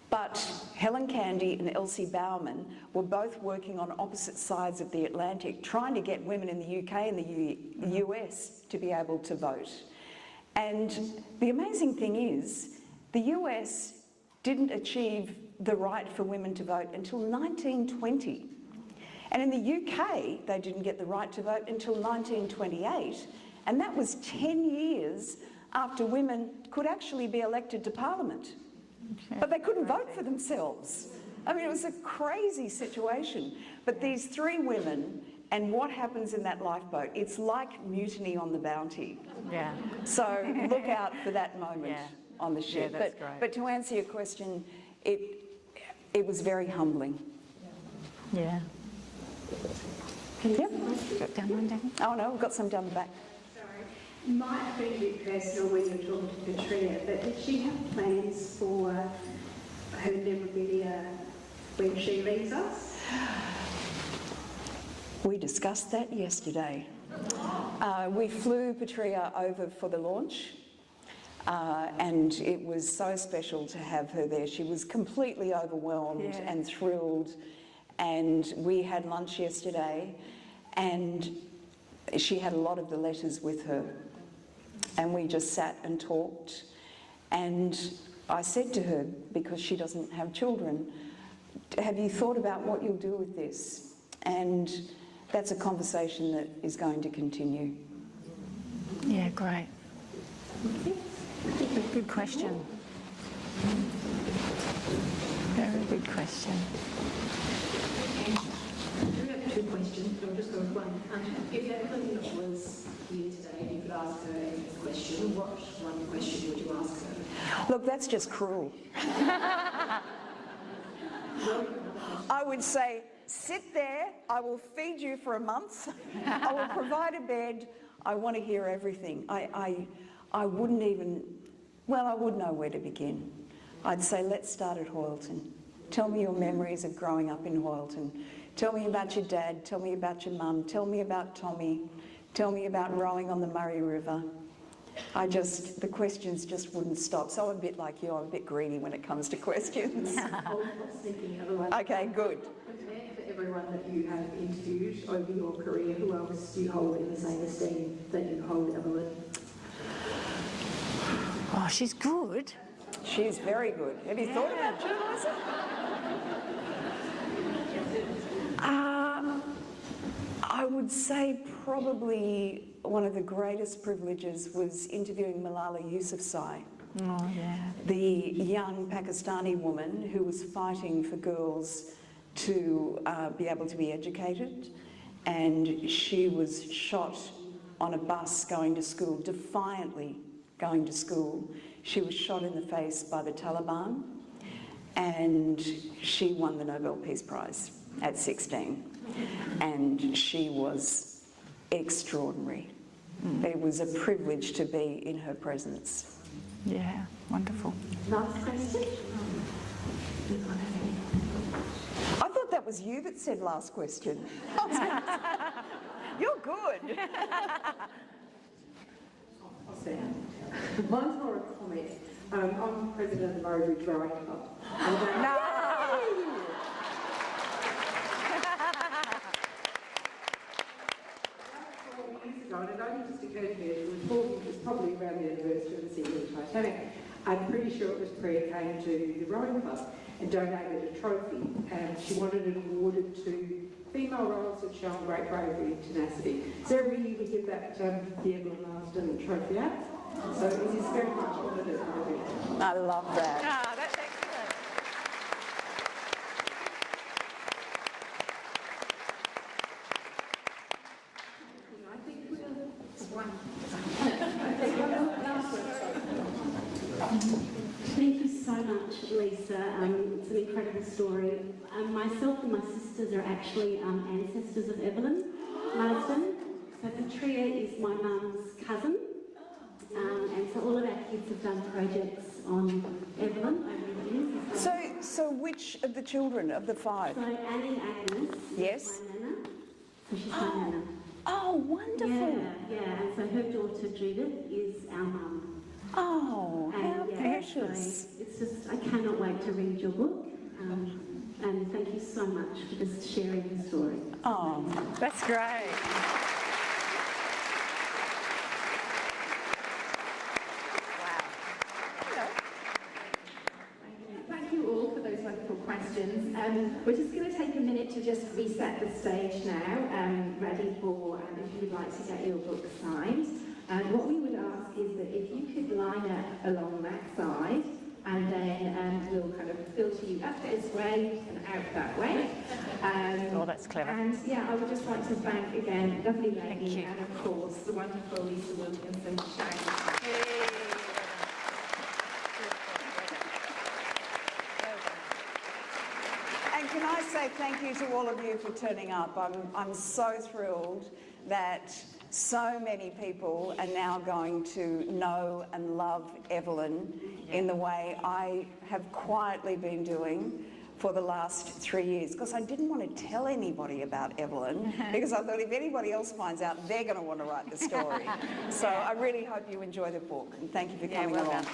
But Helen Candy and Elsie Bowerman were both working on opposite sides of the Atlantic, trying to get women in the UK and the US to be able to vote. And the amazing thing is, the US didn't achieve the right for women to vote until 1920. And in the UK, they didn't get the right to vote until 1928. And that was 10 years after women could actually be elected to Parliament. But they couldn't vote for themselves. I mean, it was a crazy situation. But these three women, and what happens in that lifeboat, it's like Mutiny on the Bounty. Yeah. So look out for that moment on the ship. Yeah, that's great. But to answer your question, it was very humbling. Yeah. Yep. Got down one down. Oh no, we've got some down the back. Sorry. Might have been a bit personal when you're talking to Petrea, but did she have plans for her memorabilia when she leaves us? We discussed that yesterday. We flew Petrea over for the launch, and it was so special to have her there. She was completely overwhelmed and thrilled, and we had lunch yesterday, and she had a lot of the letters with her, and we just sat and talked. And I said to her, because she doesn't have children, have you thought about what you'll do with this? And that's a conversation that is going to continue. Yeah, great. Good question. Very good question. We have two questions, but I'll just go with one. If Evelyn was here today and you could ask her any question, what one question would you ask her? Look, that's just cruel. I would say, sit there, I will feed you for a month, I will provide a bed, I want to hear everything. I wouldn't even, well, I would know where to begin. I'd say, let's start at Hoyleton. Tell me your memories of growing up in Hoyleton. Tell me about your dad, tell me about your mum, tell me about Tommy, tell me about rowing on the Murray River. The questions just wouldn't stop. So I'm a bit like you, I'm a bit greedy when it comes to questions. I was thinking the other one. Okay, good. For everyone that you have interviewed over your career, who else do you hold in the same esteem that you hold Evelyn? Oh, she's good. She's very good. Have you thought about journalism? I would say probably one of the greatest privileges was interviewing Malala Yousafzai, Oh, yeah. the young Pakistani woman who was fighting for girls to be able to be educated, and she was shot on a bus going to school, defiantly going to school. She was shot in the face by the Taliban, and she won the Nobel Peace Prize at 16, and she was extraordinary. It was a privilege to be in her presence. Yeah, wonderful. Last question. I thought that was you that said last question. You're good. I'll say it. Mine's more a comment. I'm president of the Murray Ridge Rowing Club. No! Years ago, and it only just occurred to me, it was probably around the anniversary of the sinking of the Titanic. I'm pretty sure it was Priya came to the rowing club and donated a trophy, and she wanted it awarded to female rowers who'd shown great bravery and tenacity. So every year we give that the Evelyn Marsden trophy out. So it is very much honoured as my event. I love that. Ah, that's excellent. I think we'll... One. Thank you so much, Lisa. It's an incredible story. Myself and my sisters are actually ancestors of Evelyn Marsden. So Petrea is my mum's cousin. And so all of our kids have done projects on Evelyn over the years. So which of the children of the five? So Annie Agnes Yes. is my nana. So she's my nana. Oh, wonderful. Yeah. And so her daughter Judith is our mum. Oh, how And, precious. So it's just, I cannot wait to read your book. And thank you so much for just sharing your story. Oh, that's great. Thank you all for those wonderful questions. We're just going to take a minute to just reset the stage now, ready for if you'd like to get your book signed. And what we would ask is that if you could line up along that side, and then we'll kind of filter you up this way and out that way. Oh, that's clever. And yeah, I would just like to thank again, lovely lady, and of course the wonderful Lisa Wilkinson. And can I say thank you to all of you for turning up. I'm so thrilled that so many people are now going to know and love Evelyn in the way I have quietly been doing for the last 3 years, because I didn't want to tell anybody about Evelyn, because I thought if anybody else finds out, they're going to want to write the story. So I really hope you enjoy the book, and thank you for coming along.